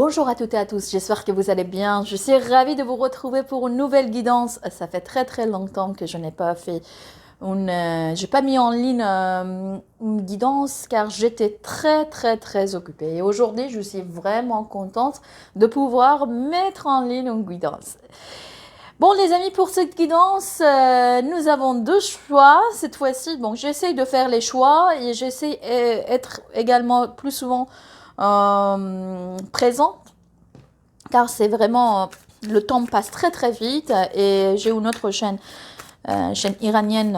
Bonjour à toutes et à tous, j'espère que vous allez bien. Je suis ravie de vous retrouver pour une nouvelle guidance. Ça fait très longtemps que je n'ai pas fait j'ai pas mis en ligne une guidance car j'étais très occupée. Et aujourd'hui, je suis vraiment contente de pouvoir mettre en ligne une guidance. Bon les amis, pour cette guidance, nous avons deux choix cette fois-ci. Bon, j'essaie de faire les choix et j'essaie d'être également plus souvent présente car c'est vraiment, le temps passe très vite et j'ai une autre chaîne iranienne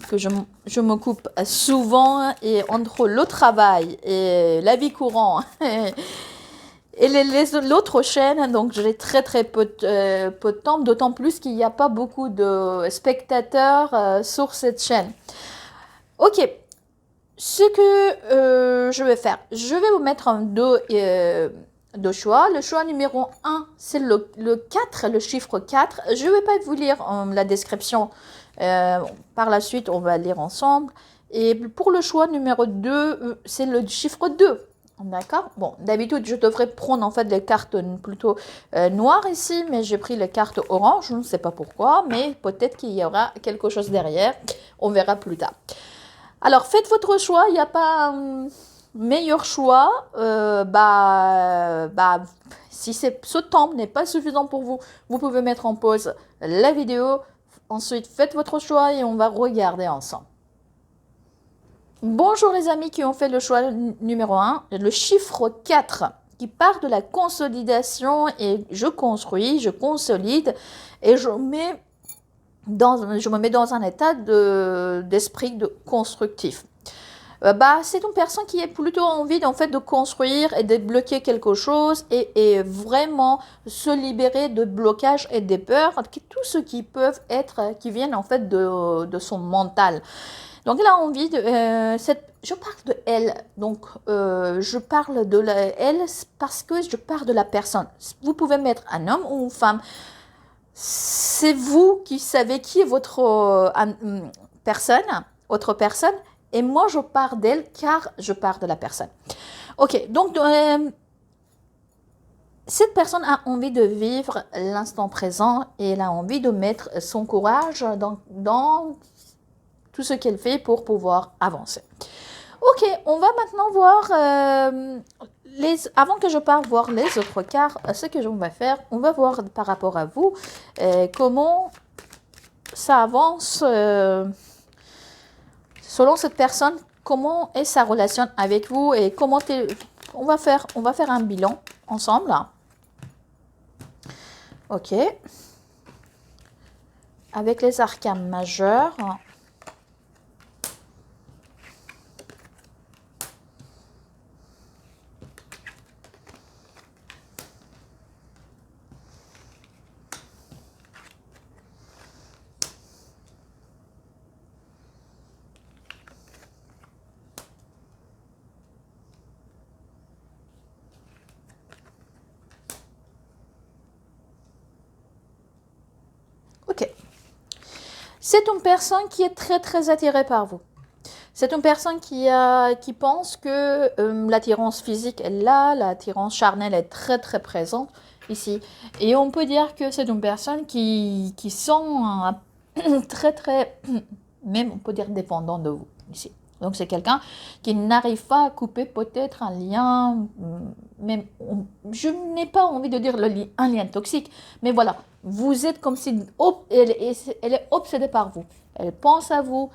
que je m'occupe souvent et entre le travail et la vie courante et l'autre chaîne, donc j'ai très peu de temps, d'autant plus qu'il n'y a pas beaucoup de spectateurs sur cette chaîne. Ok, ce que je vais faire, je vais vous mettre en deux choix. Le choix numéro 1, c'est le 4, le chiffre 4. Je ne vais pas vous lire la description. Par la suite, on va lire ensemble. Et pour le choix numéro 2, c'est le chiffre 2. D'accord? Bon, d'habitude, je devrais prendre en fait les cartes plutôt noires ici, mais j'ai pris les cartes orange. Je ne sais pas pourquoi, mais peut-être qu'il y aura quelque chose derrière. On verra plus tard. Alors, faites votre choix. Il n'y a pas un meilleur choix. Si ce temps n'est pas suffisant pour vous, vous pouvez mettre en pause la vidéo. Ensuite, faites votre choix et on va regarder ensemble. Bonjour les amis qui ont fait le choix numéro 1, le chiffre 4 qui part de la consolidation et je construis, je consolide et je me mets dans un état d'esprit constructif. C'est une personne qui a plutôt envie en fait de construire et de bloquer quelque chose et vraiment se libérer de blocages et des peurs, tout ce qui peuvent être, qui viennent en fait de son mental. Donc elle a envie je parle de elle, donc je parle de elle parce que je parle de la personne. Vous pouvez mettre un homme ou une femme. C'est vous qui savez qui est votre personne, autre personne. Et moi, je pars d'elle car je pars de la personne. Ok, donc cette personne a envie de vivre l'instant présent et elle a envie de mettre son courage dans tout ce qu'elle fait pour pouvoir avancer. Ok, on va maintenant voir, avant que je parte voir les autres cartes, ce que on va faire, on va voir par rapport à vous, comment ça avance selon cette personne, comment est sa relation avec vous et comment on va faire un bilan ensemble. Ok. Avec les arcanes majeurs. Ok. C'est une personne qui est très attirée par vous. C'est une personne qui pense que l'attirance physique est là, l'attirance charnelle est très présente ici. Et on peut dire que c'est une personne qui sent même on peut dire dépendant de vous ici. Donc c'est quelqu'un qui n'arrive pas à couper peut-être un lien, même, je n'ai pas envie de dire un lien toxique, mais voilà, vous êtes comme si elle est obsédée par vous. Elle pense à vous,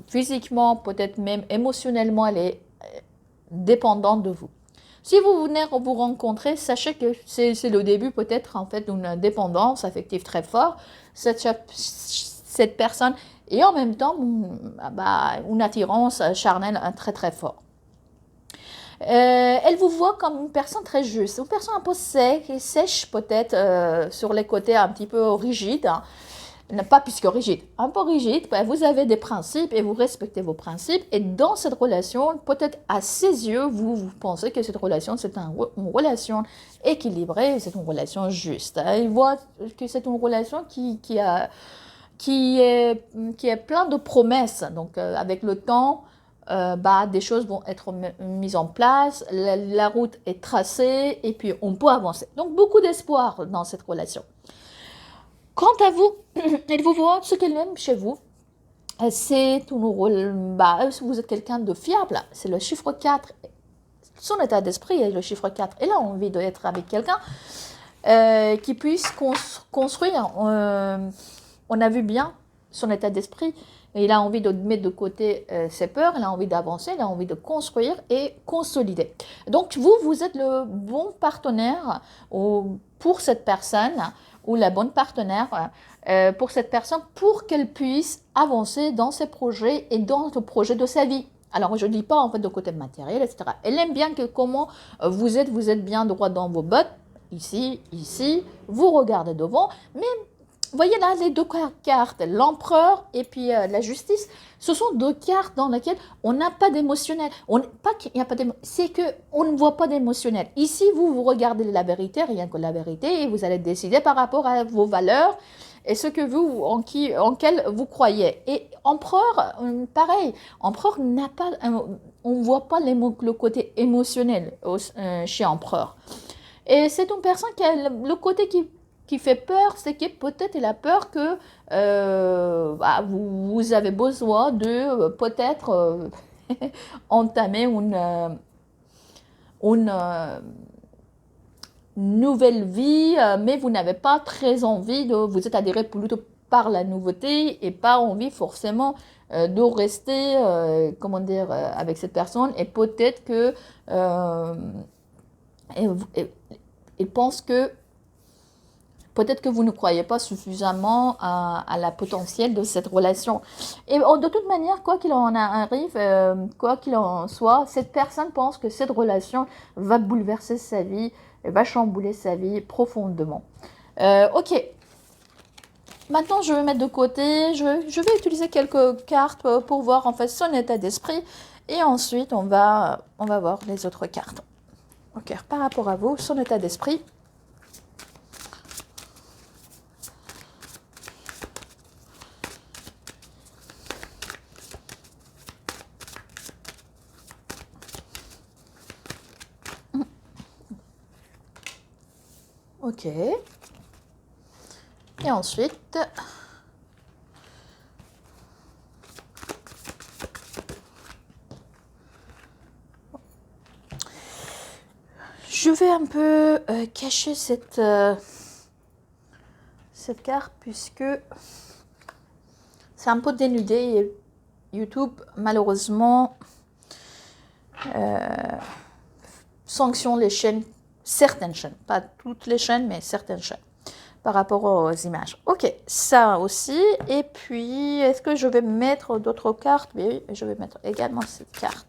physiquement, peut-être même émotionnellement, elle est dépendante de vous. Si vous venez vous rencontrer, sachez que c'est le début peut-être en fait d'une dépendance affective très forte. Cette personne et en même temps une attirance charnelle très forte. Elle vous voit comme une personne très juste, une personne un peu sèche peut-être, sur les côtés un petit peu rigides, hein. Pas plus que rigide, un peu rigide, vous avez des principes et vous respectez vos principes et dans cette relation, peut-être à ses yeux, vous pensez que cette relation c'est une relation équilibrée, c'est une relation juste. Il voit que c'est une relation qui est plein de promesses, donc avec le temps, des choses vont être mises en place, la route est tracée et puis on peut avancer. Donc beaucoup d'espoir dans cette relation. Quant à vous, il vous voit ce qu'elle aime chez vous. C'est tout le rôle, vous êtes quelqu'un de fiable, c'est le chiffre 4. Son état d'esprit est le chiffre 4. Elle a envie d'être avec quelqu'un qui puisse construire. On a vu bien son état d'esprit. Il a envie de mettre de côté ses peurs, il a envie d'avancer, il a envie de construire et consolider. Donc vous êtes le bon partenaire pour cette personne ou la bonne partenaire pour cette personne pour qu'elle puisse avancer dans ses projets et dans le projet de sa vie. Alors, je ne dis pas en fait de côté matériel, etc. Elle aime bien que comment vous êtes bien droit dans vos bottes, ici, vous regardez devant, mais voyez là les deux cartes, l'empereur et puis la justice, ce sont deux cartes dans lesquelles on n'a pas d'émotionnel. Pas qu'il n'y a pas d'émotionnel, c'est qu'on ne voit pas d'émotionnel. Ici, vous regardez la vérité, rien que la vérité, et vous allez décider par rapport à vos valeurs et ce que vous, en quel vous croyez. Et empereur, pareil, empereur n'a pas, on ne voit pas le côté émotionnel chez empereur. Et c'est une personne qui a le côté qui fait peur, c'est que peut-être il a peur que vous avez besoin de peut-être entamer une nouvelle vie, mais vous n'avez pas très envie vous êtes attiré plutôt par la nouveauté et pas envie forcément de rester, avec cette personne. Et peut-être que il pense que peut-être que vous ne croyez pas suffisamment à la potentiel de cette relation. Et de toute manière, quoi qu'il en arrive, quoi qu'il en soit, cette personne pense que cette relation va bouleverser sa vie, va chambouler sa vie profondément. Ok. Maintenant, je vais mettre de côté, je vais utiliser quelques cartes pour voir en fait son état d'esprit. Et ensuite, on va voir les autres cartes. Ok, par rapport à vous, son état d'esprit. Ok. Et ensuite, je vais un peu cacher cette carte puisque c'est un peu dénudé et YouTube malheureusement sanctionne les chaînes, certaines chaînes, pas toutes les chaînes mais certaines chaînes par rapport aux images. Ok, ça aussi. Et puis, est-ce que je vais mettre d'autres cartes? Oui, je vais mettre également cette carte.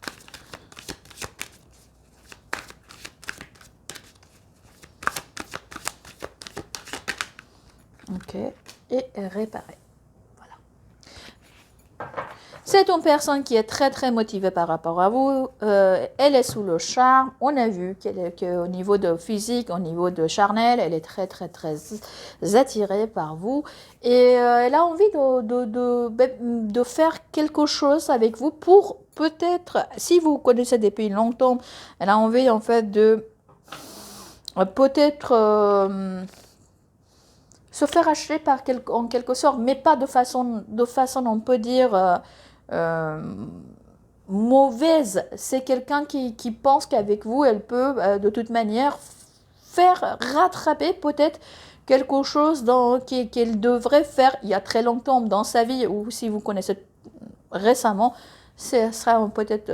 Ok, et réparer. Voilà. C'est une personne qui est très très motivée par rapport à vous. Elle est sous le charme. On a vu qu'au niveau de physique, au niveau de charnel, elle est très très très attirée par vous. Et elle a envie de faire quelque chose avec vous pour peut-être, si vous connaissez depuis longtemps, elle a envie en fait de peut-être se faire acheter en quelque sorte, mais pas de façon on peut dire mauvaise. C'est quelqu'un qui pense qu'avec vous, elle peut de toute manière faire rattraper peut-être quelque chose qu'elle devrait faire il y a très longtemps dans sa vie, ou si vous connaissez récemment, ce sera peut-être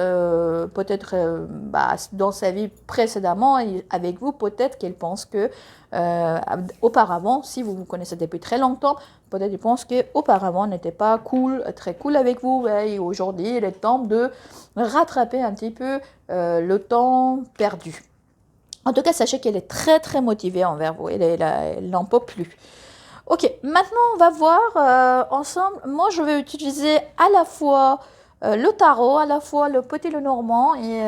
dans sa vie précédemment avec vous, peut-être qu'elle pense que auparavant, si vous vous connaissez depuis très longtemps, peut-être qu'elle pense qu'auparavant n'était pas très cool avec vous, et aujourd'hui il est temps de rattraper un petit peu le temps perdu. En tout cas, sachez qu'elle est très très motivée envers vous, elle n'en peut plus. Ok, maintenant on va voir ensemble. Moi je vais utiliser à la fois le tarot, à la fois le petit Lenormand, et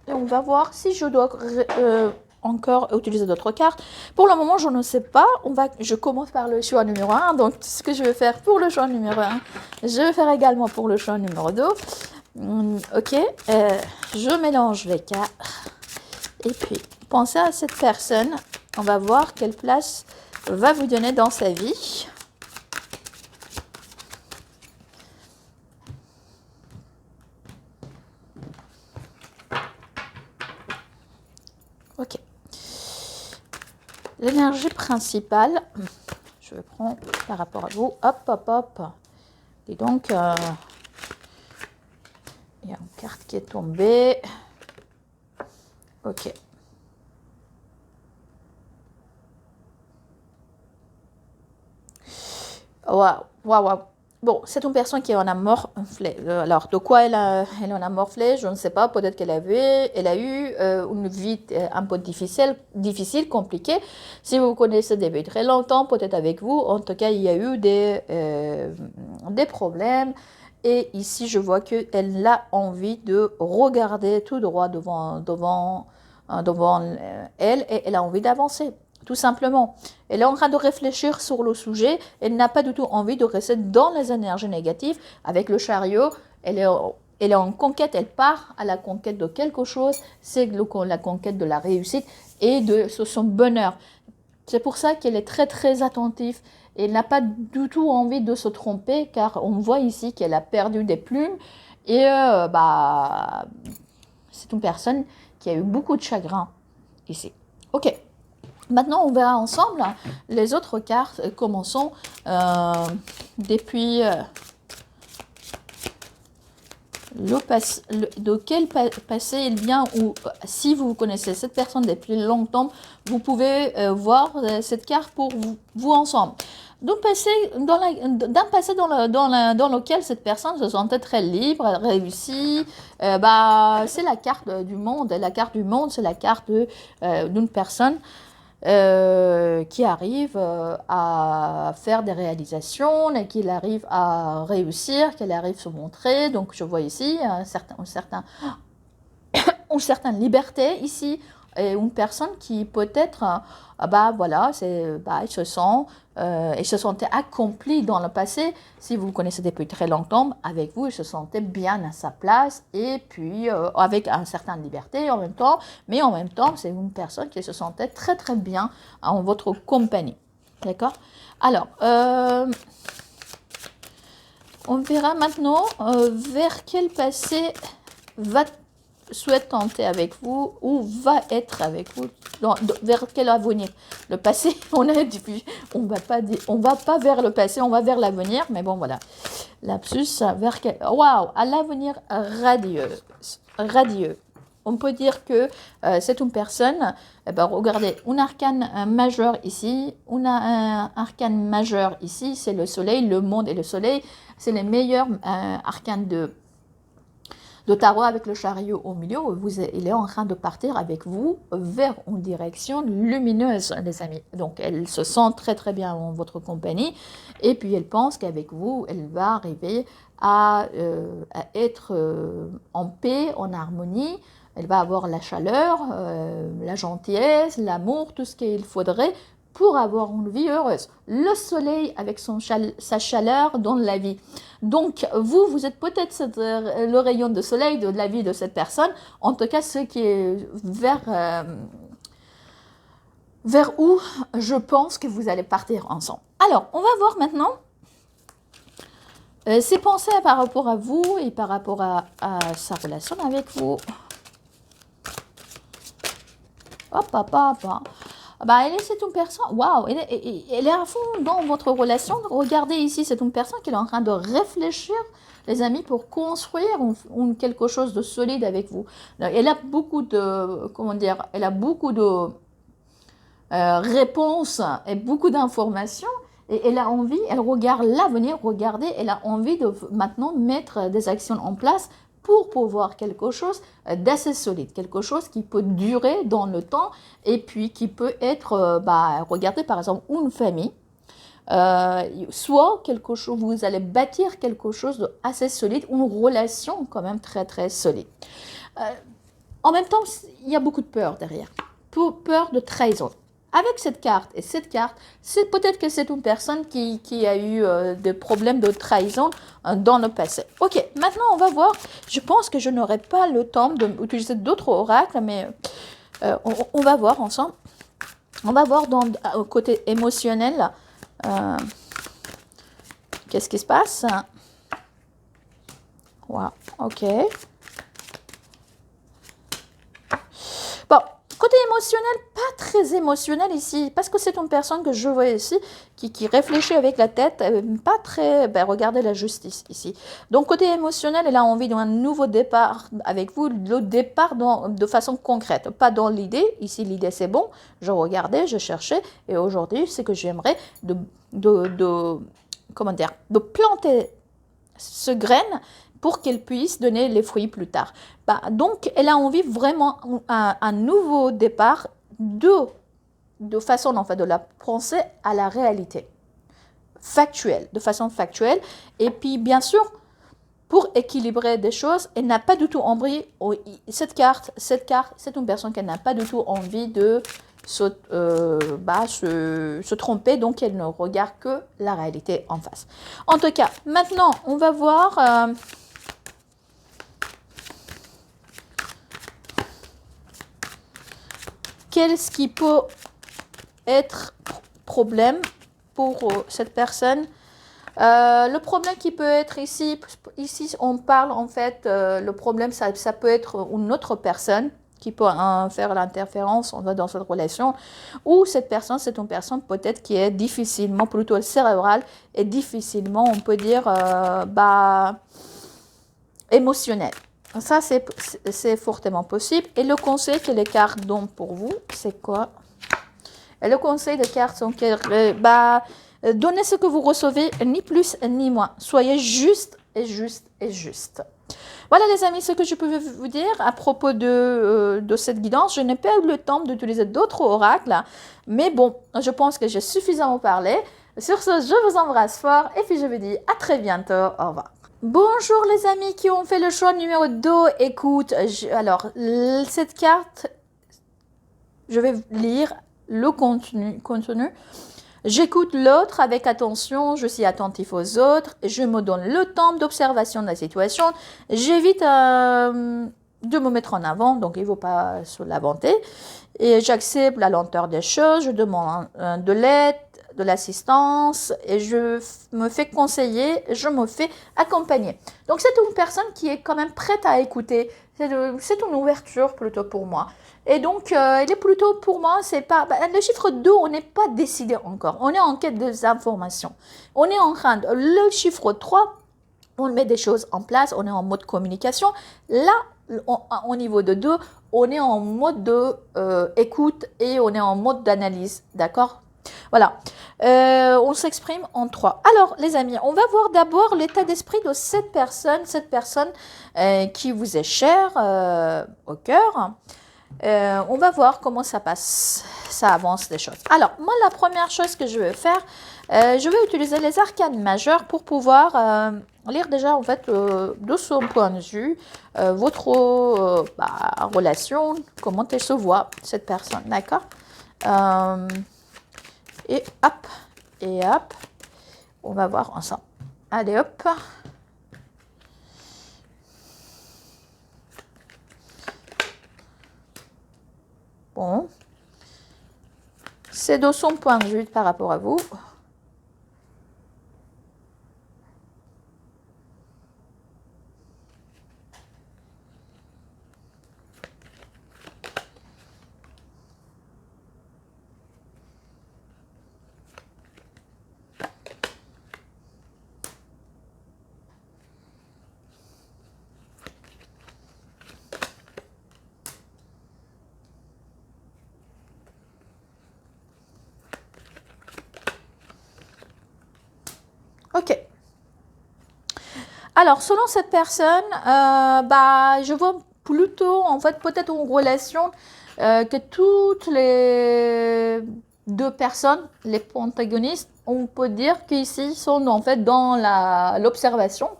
on va voir si je dois encore utiliser d'autres cartes. Pour le moment je ne sais pas. Je commence par le choix numéro 1, donc ce que je vais faire pour le choix numéro 1, je vais faire également pour le choix numéro 2. Ok, je mélange les cartes. Et puis, pensez à cette personne. On va voir quelle place va vous donner dans sa vie. Ok. L'énergie principale, je prends par rapport à vous. Hop, hop, hop. Et donc, il y a une carte qui est tombée. Ok. Waouh, waouh, waouh. Bon, c'est une personne qui en a morflé. Alors, de quoi elle en a morflé, je ne sais pas. Peut-être qu'elle a eu une vie un peu difficile, compliquée. Si vous connaissez depuis très longtemps, peut-être avec vous, en tout cas, il y a eu des problèmes. Et ici, je vois qu'elle a envie de regarder tout droit devant elle et elle a envie d'avancer. Tout simplement. Elle est en train de réfléchir sur le sujet. Elle n'a pas du tout envie de rester dans les énergies négatives. Avec le chariot, elle est en conquête. Elle part à la conquête de quelque chose. C'est la conquête de la réussite et de son bonheur. C'est pour ça qu'elle est très très attentive. Elle n'a pas du tout envie de se tromper car on voit ici qu'elle a perdu des plumes. Et c'est une personne qui a eu beaucoup de chagrin ici. Ok. Maintenant, on verra ensemble les autres cartes. Commençons depuis de quel passé il vient ou si vous connaissez cette personne depuis longtemps, vous pouvez voir cette carte pour vous ensemble. D'un passé dans lequel cette personne se sentait très libre, réussie, c'est la carte du monde. Et la carte du monde, c'est la carte d'une personne qui arrive à faire des réalisations, et qu'il arrive à réussir, qu'elle arrive à se montrer. Donc je vois ici une certaine liberté ici, et une personne qui peut-être, elle se sentait accomplie dans le passé. Si vous le connaissez depuis très longtemps, avec vous, elle se sentait bien à sa place et puis avec une certaine liberté en même temps. Mais en même temps, c'est une personne qui se sentait très très bien en votre compagnie. D'accord? Alors, on verra maintenant vers quel passé souhaite tenter avec vous ou va être avec vous vers quel avenir. Le passé, on va pas vers le passé, on va vers l'avenir, mais bon voilà. Lapsus, vers quel... Waouh, à l'avenir radieux. On peut dire que c'est une personne, regardez, un arcane majeur ici, un arcane majeur ici, c'est le soleil, le monde et le soleil, c'est les meilleurs arcanes de tarot avec le chariot au milieu. Il est en train de partir avec vous vers une direction lumineuse, les amis. Donc, elle se sent très très bien en votre compagnie et puis elle pense qu'avec vous, elle va arriver à être en paix, en harmonie. Elle va avoir la chaleur, la gentillesse, l'amour, tout ce qu'il faudrait pour avoir une vie heureuse. Le soleil avec sa chaleur dans la vie. Donc, vous êtes peut-être le rayon de soleil de la vie de cette personne. En tout cas, ce qui est vers où je pense que vous allez partir ensemble. Alors, on va voir maintenant ses pensées par rapport à vous et par rapport à sa relation avec vous. Hop, hop, hop. C'est une personne, waouh, elle est à fond dans votre relation. Regardez ici, c'est une personne qui est en train de réfléchir, les amis, pour construire quelque chose de solide avec vous. Elle a beaucoup de, réponses et beaucoup d'informations. Et elle a envie, elle regarde l'avenir, regardez, elle a envie de maintenant mettre des actions en place pour pouvoir quelque chose d'assez solide, quelque chose qui peut durer dans le temps et puis qui peut être, regardez par exemple une famille, soit quelque chose, vous allez bâtir quelque chose d'assez solide, une relation quand même très très solide. En même temps, il y a beaucoup de peur derrière, peur de trahison. avec cette carte et cette carte, c'est peut-être que c'est une personne qui a eu des problèmes de trahison dans le passé. Ok, maintenant on va voir. Je pense que je n'aurai pas le temps d'utiliser d'autres oracles, mais on va voir ensemble. On va voir au côté émotionnel qu'est-ce qui se passe. Wow, ok. Bon, côté émotionnel, pas très émotionnel ici, parce que c'est une personne que je vois ici, qui réfléchit avec la tête, pas très... Ben, regardez la justice ici. Donc, côté émotionnel, elle a envie d'un nouveau départ avec vous, le départ de façon concrète, pas dans l'idée. Ici, l'idée, c'est bon, je regardais, je cherchais, et aujourd'hui, c'est que j'aimerais comment dire, de planter ce graine pour qu'elle puisse donner les fruits plus tard. Bah, donc, elle a envie vraiment un nouveau départ de façon, en fait, de la penser à la réalité factuelle, de façon factuelle. Et puis, bien sûr, pour équilibrer des choses, elle n'a pas du tout envie, cette carte, c'est une personne qui n'a pas du tout envie de se tromper, donc elle ne regarde que la réalité en face. En tout cas, maintenant, on va voir... qu'est-ce qui peut être problème pour cette personne? Le problème qui peut être ici on parle en fait, le problème ça peut être une autre personne qui peut faire l'interférence dans cette relation, ou cette personne, c'est une personne peut-être qui est difficilement, plutôt cérébrale, et difficilement, on peut dire, émotionnelle. Ça, c'est fortement possible. Et le conseil que les cartes donnent pour vous, c'est quoi? Et le conseil des cartes sont que, donnez ce que vous recevez, ni plus ni moins. Soyez juste et juste et juste. Voilà les amis, ce que je peux vous dire à propos de cette guidance. Je n'ai pas eu le temps d'utiliser d'autres oracles, mais bon, je pense que j'ai suffisamment parlé. Sur ce, je vous embrasse fort et puis je vous dis à très bientôt. Au revoir. Bonjour les amis qui ont fait le choix numéro 2. Écoute, alors, cette carte, je vais lire le contenu. J'écoute l'autre avec attention, je suis attentif aux autres, je me donne le temps d'observation de la situation, j'évite de me mettre en avant, donc il ne faut pas se lamenter, et j'accepte la lenteur des choses, je demande de l'aide, de l'assistance, et je me fais conseiller, je me fais accompagner. Donc c'est une personne qui est quand même prête à écouter, c'est une ouverture plutôt pour moi. Et donc, il est plutôt, pour moi, c'est pas... le chiffre 2, on n'est pas décidé encore. On est en quête des informations. On est en train de... Le chiffre 3, on met des choses en place, on est en mode communication. Là, au niveau de 2, on est en mode de écoute et on est en mode d'analyse. D'accord? Voilà. On s'exprime en 3. Alors, les amis, on va voir d'abord l'état d'esprit de cette personne qui vous est chère au cœur. On va voir comment ça passe, ça avance les choses. Alors, moi, la première chose que je vais faire, je vais utiliser les arcanes majeures pour pouvoir lire déjà, en fait, de son point de vue, votre relation, comment elle se voit, cette personne, d'accord? Et hop, on va voir ensemble. Allez, hop. Bon, c'est de son point de vue par rapport à vous. Ok. Alors, selon cette personne, je vois plutôt, en fait, peut-être une relation que toutes les deux personnes, les protagonistes, on peut dire qu'ici sont en fait dans l'observation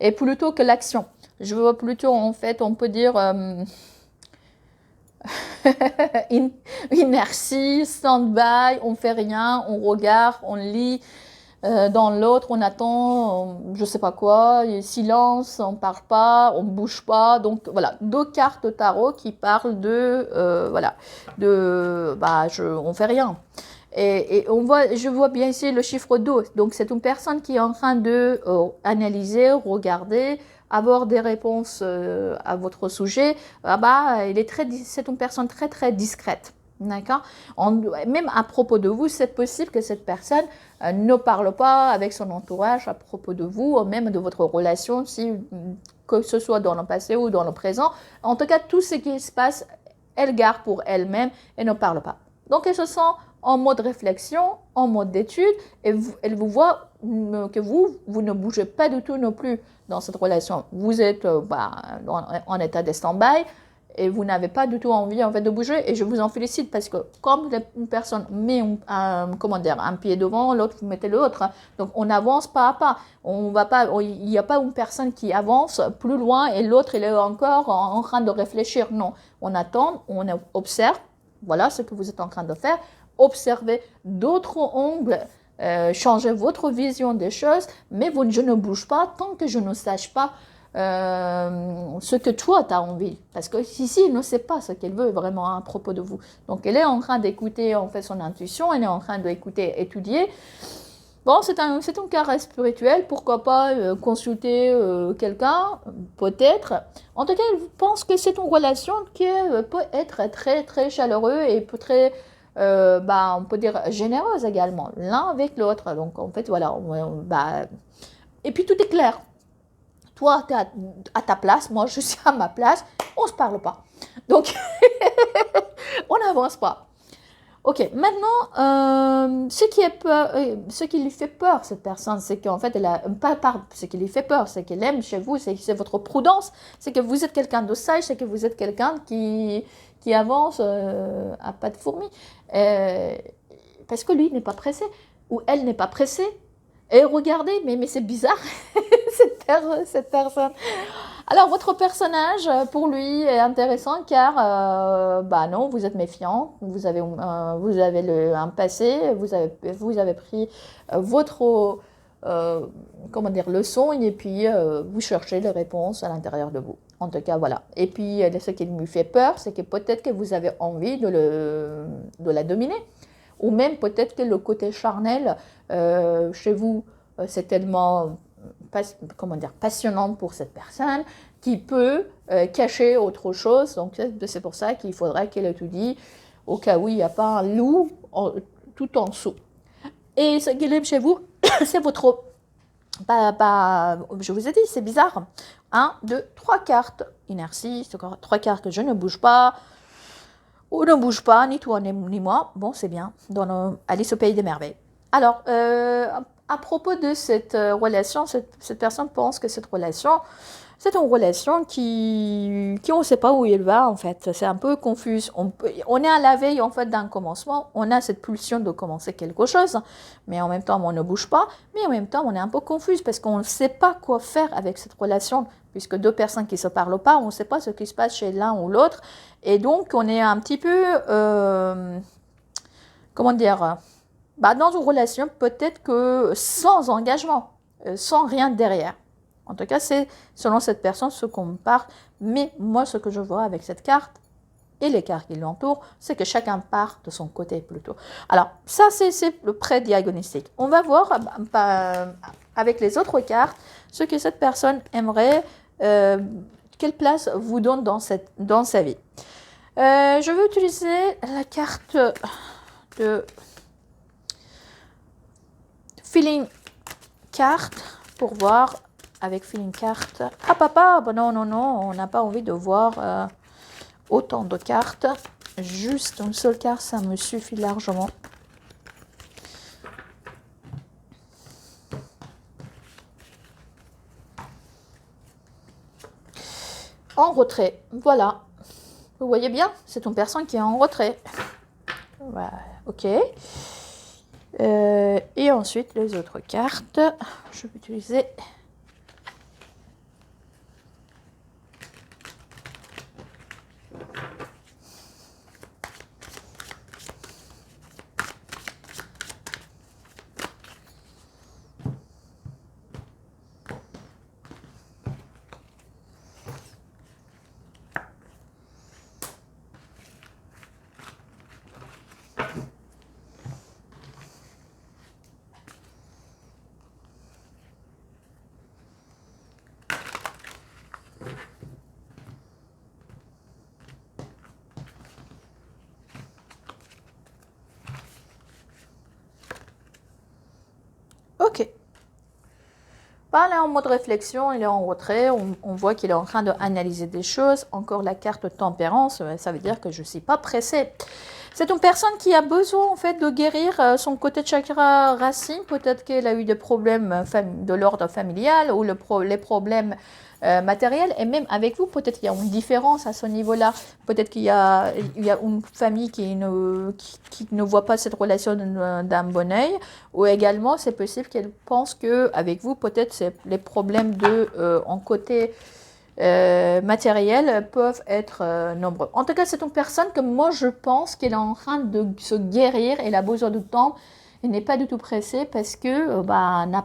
et plutôt que l'action. Je vois plutôt, en fait, on peut dire inertie, stand-by, on fait rien, on regarde, on lit. Dans l'autre, on attend, je sais pas quoi, silence, on parle pas, on bouge pas. Donc voilà, 2 cartes de tarot qui parlent de, voilà, on fait rien. Et je vois bien ici le chiffre 2. Donc c'est une personne qui est en train de analyser, regarder, avoir des réponses à votre sujet. C'est une personne très très discrète. D'accord. Même à propos de vous, c'est possible que cette personne ne parle pas avec son entourage à propos de vous, ou même de votre relation, que ce soit dans le passé ou dans le présent. En tout cas, tout ce qui se passe, elle garde pour elle-même et ne parle pas. Donc, elle se sent en mode réflexion, en mode d'étude, et elle vous voit que vous ne bougez pas du tout non plus dans cette relation. Vous êtes en état de stand-by, et vous n'avez pas du tout envie en fait de bouger, et je vous en félicite parce que comme une personne met un pied devant, l'autre vous mettez l'autre, donc on avance pas à pas. Il n'y a pas une personne qui avance plus loin et l'autre il est encore en train de réfléchir. Non, on attend, on observe. Voilà ce que vous êtes en train de faire. Observez d'autres angles. Changez votre vision des choses, mais je ne bouge pas tant que je ne sache pas ce que toi tu as envie, parce que ici il ne sait pas ce qu'elle veut vraiment à propos de vous. Donc elle est en train d'écouter en fait son intuition, elle est en train d'écouter, étudier. Bon, c'est un cas spirituel, pourquoi pas consulter quelqu'un, peut-être. En tout cas, elle pense que c'est une relation qui peut être très très chaleureux et très on peut dire généreuse également, l'un avec l'autre. Donc en fait voilà, et puis tout est clair. Toi, tu es à ta place, moi, je suis à ma place, on ne se parle pas. Donc, on n'avance pas. Ok, maintenant, ce qui lui fait peur, cette personne, c'est qu'en fait, ce qui lui fait peur, c'est qu'elle aime chez vous, c'est votre prudence, c'est que vous êtes quelqu'un de sage, c'est que vous êtes quelqu'un qui avance à pas de fourmi. Parce que lui n'est pas pressé, ou elle n'est pas pressée. Et regardez, mais c'est bizarre, cette personne. Alors, votre personnage, pour lui, est intéressant car, non, vous êtes méfiant, vous avez un passé, vous avez pris votre, leçon et puis vous cherchez les réponses à l'intérieur de vous. En tout cas, voilà. Et puis, ce qui lui fait peur, c'est que peut-être que vous avez envie de la dominer. Ou même peut-être que le côté charnel chez vous, c'est tellement passionnant pour cette personne qui peut cacher autre chose. Donc c'est pour ça qu'il faudra qu'elle étudie au cas où il n'y a pas un loup tout en dessous. Et ce qu'il aime chez vous, c'est votre... je vous ai dit, c'est bizarre. 1, 2, 3 cartes. Inertie, 3 cartes que je ne bouge pas. Ou ne bouge pas, ni toi ni moi. Bon, c'est bien. Dans Alice au pays des merveilles. Alors, à propos de cette relation, cette personne pense que cette relation, c'est une relation qui on ne sait pas où il va en fait. C'est un peu confus. On est à la veille en fait d'un commencement. On a cette pulsion de commencer quelque chose, mais en même temps on ne bouge pas. Mais en même temps on est un peu confus parce qu'on ne sait pas quoi faire avec cette relation. Puisque 2 personnes qui ne se parlent pas, on ne sait pas ce qui se passe chez l'un ou l'autre. Et donc on est un petit peu, dans une relation peut-être que sans engagement, sans rien derrière. En tout cas, c'est selon cette personne ce qu'on me parle. Mais moi, ce que je vois avec cette carte et les cartes qui l'entourent, c'est que chacun part de son côté plutôt. Alors, ça, c'est le pré-diagnostic. On va voir avec les autres cartes ce que cette personne aimerait, quelle place vous donne dans sa vie. Je vais utiliser la carte de Feeling Card pour voir avec Feeling Card. Ah papa, non, on n'a pas envie de voir autant de cartes. Juste une seule carte, ça me suffit largement. En retrait, voilà. Vous voyez bien, c'est une personne qui est en retrait. Voilà, ok. Et ensuite, les autres cartes, je vais utiliser... Bah, là, en mode réflexion, il est en retrait. On voit qu'il est en train d'analyser des choses. Encore la carte tempérance, ça veut dire que je ne suis pas pressée. C'est une personne qui a besoin en fait de guérir son côté chakra racine. Peut-être qu'elle a eu des problèmes de l'ordre familial ou les problèmes matériels. Et même avec vous, peut-être qu'il y a une différence à ce niveau-là. Peut-être qu'il y a une famille qui ne voit pas cette relation d'un bon oeil. Ou également, c'est possible qu'elle pense qu'avec vous, peut-être c'est les problèmes en côté matériels peuvent être nombreux. En tout cas, c'est une personne que moi, je pense qu'elle est en train de se guérir. Elle a besoin de temps. Elle n'est pas du tout pressée parce que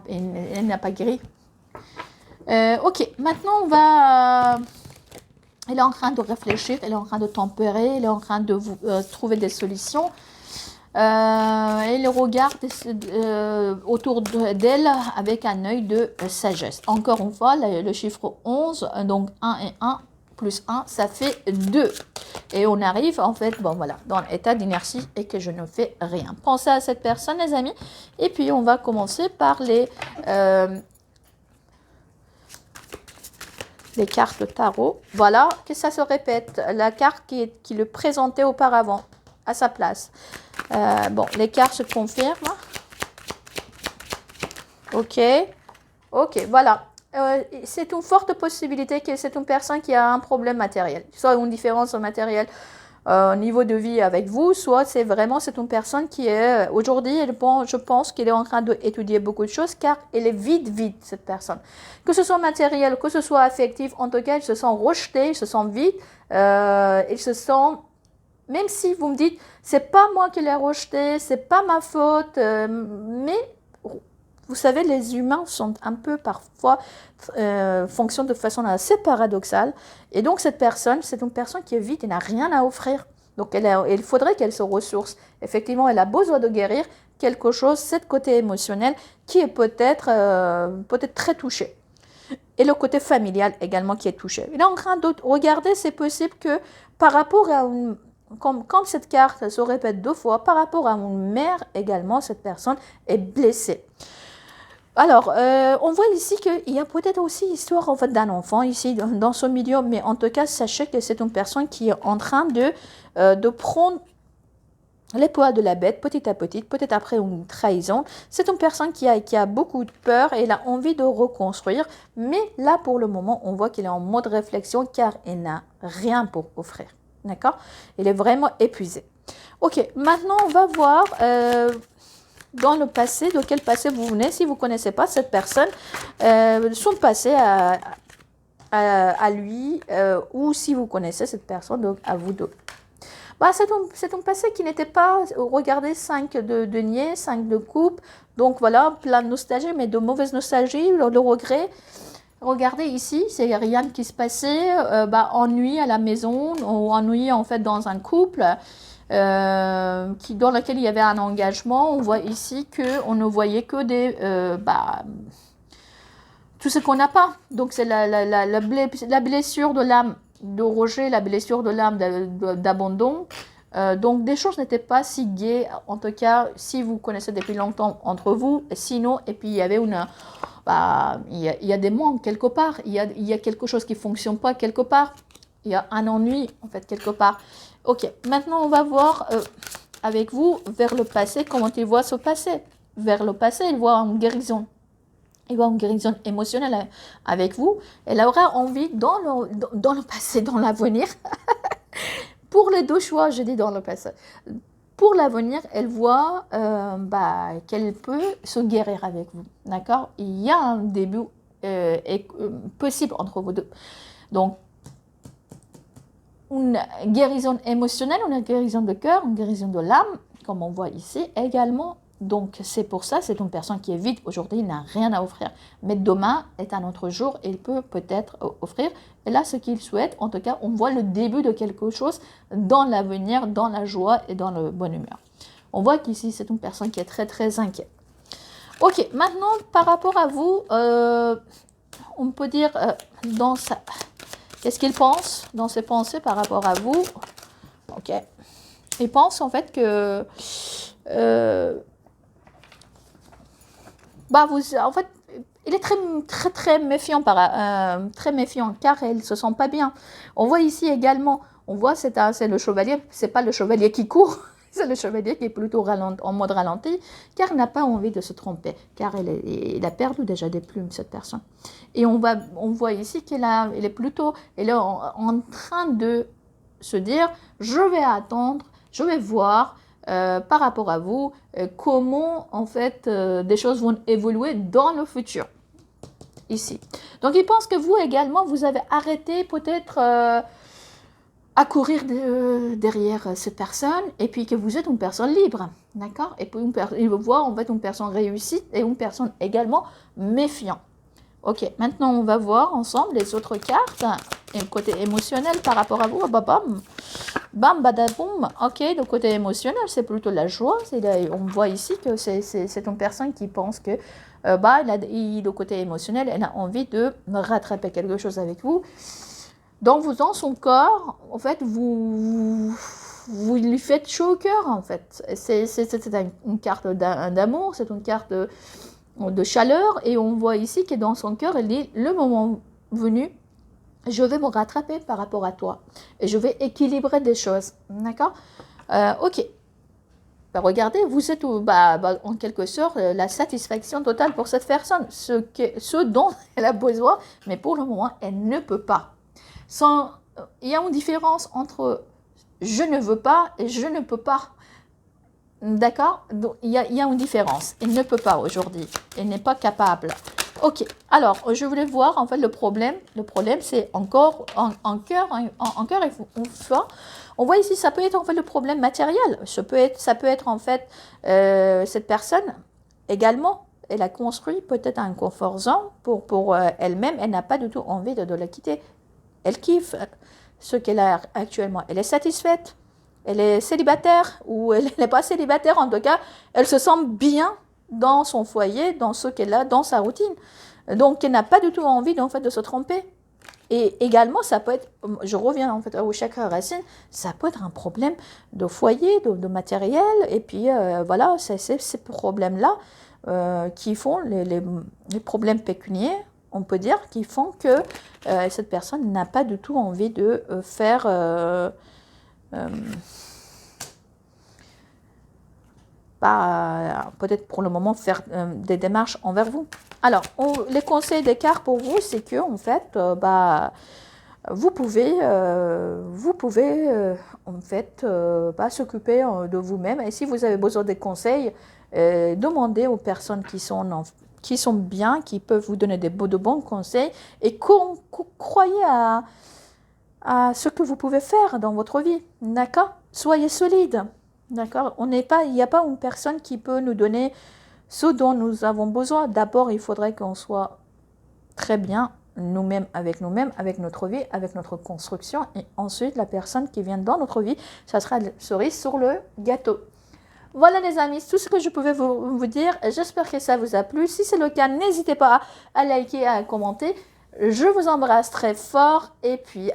elle n'a pas guéri. Ok, maintenant, on va... elle est en train de réfléchir, elle est en train de tempérer, elle est en train de trouver des solutions. Elle regarde autour d'elle avec un œil de sagesse. Encore une fois, le chiffre 11, donc 1 et 1 plus 1, ça fait 2. Et on arrive en fait, bon voilà, dans l'état d'inertie et que je ne fais rien. Pensez à cette personne, les amis. Et puis, on va commencer par les cartes tarot. Voilà, que ça se répète. La carte qui le présentait auparavant, à sa place. Bon, les cartes se confirment. Ok. Ok, voilà. C'est une forte possibilité que c'est une personne qui a un problème matériel. Soit une différence matérielle au niveau de vie avec vous, soit c'est une personne qui est... Aujourd'hui, je pense qu'elle est en train d'étudier beaucoup de choses car elle est vide, cette personne. Que ce soit matériel, que ce soit affectif, en tout cas, ils se sont rejetés, ils se sentent vides, ils se sentent... Même si vous me dites, c'est pas moi qui l'ai rejeté, c'est pas ma faute, mais vous savez, les humains sont un peu parfois fonctionnent de façon assez paradoxale. Et donc cette personne, c'est une personne qui est vide et n'a rien à offrir. Donc il faudrait qu'elle se ressource. Effectivement, elle a besoin de guérir quelque chose, cet côté émotionnel qui est peut-être très touché. Et le côté familial également qui est touché. Il est en train de regarder, c'est possible que par rapport à une... Quand cette carte se répète 2 fois, par rapport à une mère également, cette personne est blessée. Alors, on voit ici qu'il y a peut-être aussi histoire en fait, d'un enfant ici dans ce milieu, mais en tout cas, sachez que c'est une personne qui est en train de prendre les poids de la bête petit à petit, peut-être après une trahison. C'est une personne qui a beaucoup de peur et elle a envie de reconstruire, mais là pour le moment, on voit qu'il est en mode réflexion car elle n'a rien pour offrir. D'accord? Il est vraiment épuisé. Ok, maintenant on va voir dans le passé, de quel passé vous venez. Si vous ne connaissez pas cette personne, son passé à lui, ou si vous connaissez cette personne, donc à vous deux. Bah, c'est un passé qui n'était pas, regardez, 5 de denier, 5 de coupe, donc voilà, plein de nostalgie, mais de mauvaise nostalgie, le regret. Regardez ici, c'est rien qui se passait, ennui à la maison, ou ennui en fait dans un couple, dans lequel il y avait un engagement. On voit ici qu'on ne voyait que tout ce qu'on n'a pas. Donc c'est la blessure de l'âme de rejet, la blessure de l'âme d'abandon. Donc des choses n'étaient pas si gaies, en tout cas si vous connaissez depuis longtemps entre vous, sinon, et puis il y avait il y a des manques quelque part, il y a quelque chose qui ne fonctionne pas quelque part, il y a un ennui en fait quelque part. Ok, maintenant on va voir avec vous vers le passé, comment il voit ce passé. Vers le passé, il voit une guérison. Il voit une guérison émotionnelle avec vous. Elle aura envie dans le passé, dans l'avenir. Pour les 2 choix, je dis dans le passé. Pour l'avenir, elle voit qu'elle peut se guérir avec vous. D'accord? Il y a un début possible entre vous deux. Donc, une guérison émotionnelle, une guérison de cœur, une guérison de l'âme, comme on voit ici également. Donc, c'est pour ça, c'est une personne qui est vide aujourd'hui, il n'a rien à offrir. Mais demain est un autre jour et il peut peut-être offrir. Et là, ce qu'il souhaite, en tout cas, on voit le début de quelque chose dans l'avenir, dans la joie et dans le bonne humeur. On voit qu'ici, c'est une personne qui est très, très inquiète. Ok, maintenant, par rapport à vous, on peut dire qu'est-ce qu'il pense dans ses pensées par rapport à vous? Ok. Il pense en fait que... en fait, il est très méfiant, très méfiant, car il ne se sent pas bien. On voit ici également, on voit c'est le chevalier, c'est pas le chevalier qui court, c'est le chevalier qui est plutôt en mode ralenti, car il n'a pas envie de se tromper, car il a perdu déjà des plumes, cette personne. Et on voit ici qu'il est en train de se dire, je vais attendre, je vais voir, par rapport à vous, comment en fait des choses vont évoluer dans le futur, ici. Donc il pense que vous également, vous avez arrêté peut-être à courir derrière cette personne, et puis que vous êtes une personne libre, d'accord? Et puis il veut voir en fait une personne réussie et une personne également méfiante. Ok, maintenant on va voir ensemble les autres cartes, et le côté émotionnel par rapport à vous, bam, bam, badaboum. Ok, le côté émotionnel, c'est plutôt la joie. On voit ici que c'est une personne qui pense que, le côté émotionnel, elle a envie de rattraper quelque chose avec vous. Donc, dans son corps, en fait, vous lui faites chaud au cœur, en fait. C'est une carte d'amour, c'est une carte de chaleur, et on voit ici que dans son cœur, elle dit, le moment venu, je vais me rattraper par rapport à toi, et je vais équilibrer des choses, d'accord? Ok. Regardez, vous êtes en quelque sorte la satisfaction totale pour cette personne, ce dont elle a besoin, mais pour le moment, elle ne peut pas. Il y a une différence entre je ne veux pas et je ne peux pas. D'accord? Donc, il y a une différence. Elle ne peut pas aujourd'hui. Elle n'est pas capable. Ok. Alors, je voulais voir en fait le problème. Le problème, c'est encore en cœur et foie. On voit ici, ça peut être en fait le problème matériel. Ça peut être en fait cette personne également. Elle a construit peut-être un confort zone pour elle-même. Elle n'a pas du tout envie de la quitter. Elle kiffe ce qu'elle a actuellement. Elle est satisfaite. Elle est célibataire ou elle n'est pas célibataire. En tout cas, elle se sent bien dans son foyer, dans ce qu'elle a, dans sa routine. Donc, elle n'a pas du tout envie en fait, de se tromper. Et également, ça peut être, je reviens en fait au chakra racine, ça peut être un problème de foyer, de matériel. Et puis, voilà, c'est ces problèmes-là qui font les problèmes pécuniaires, on peut dire, qui font que cette personne n'a pas du tout envie de faire peut-être pour le moment faire des démarches envers vous. Alors, les conseils des cartes pour vous, c'est que en fait, vous pouvez en fait s'occuper de vous-même. Et si vous avez besoin de conseils, demandez aux personnes qui sont bien, qui peuvent vous donner de bons conseils, et croyez à ce que vous pouvez faire dans votre vie, d'accord? Soyez solide, d'accord? Il n'y a pas une personne qui peut nous donner ce dont nous avons besoin. D'abord, il faudrait qu'on soit très bien nous-mêmes, avec notre vie, avec notre construction, et ensuite, la personne qui vient dans notre vie, ça sera la cerise sur le gâteau. Voilà les amis, tout ce que je pouvais vous dire. J'espère que ça vous a plu. Si c'est le cas, n'hésitez pas à liker, à commenter. Je vous embrasse très fort et puis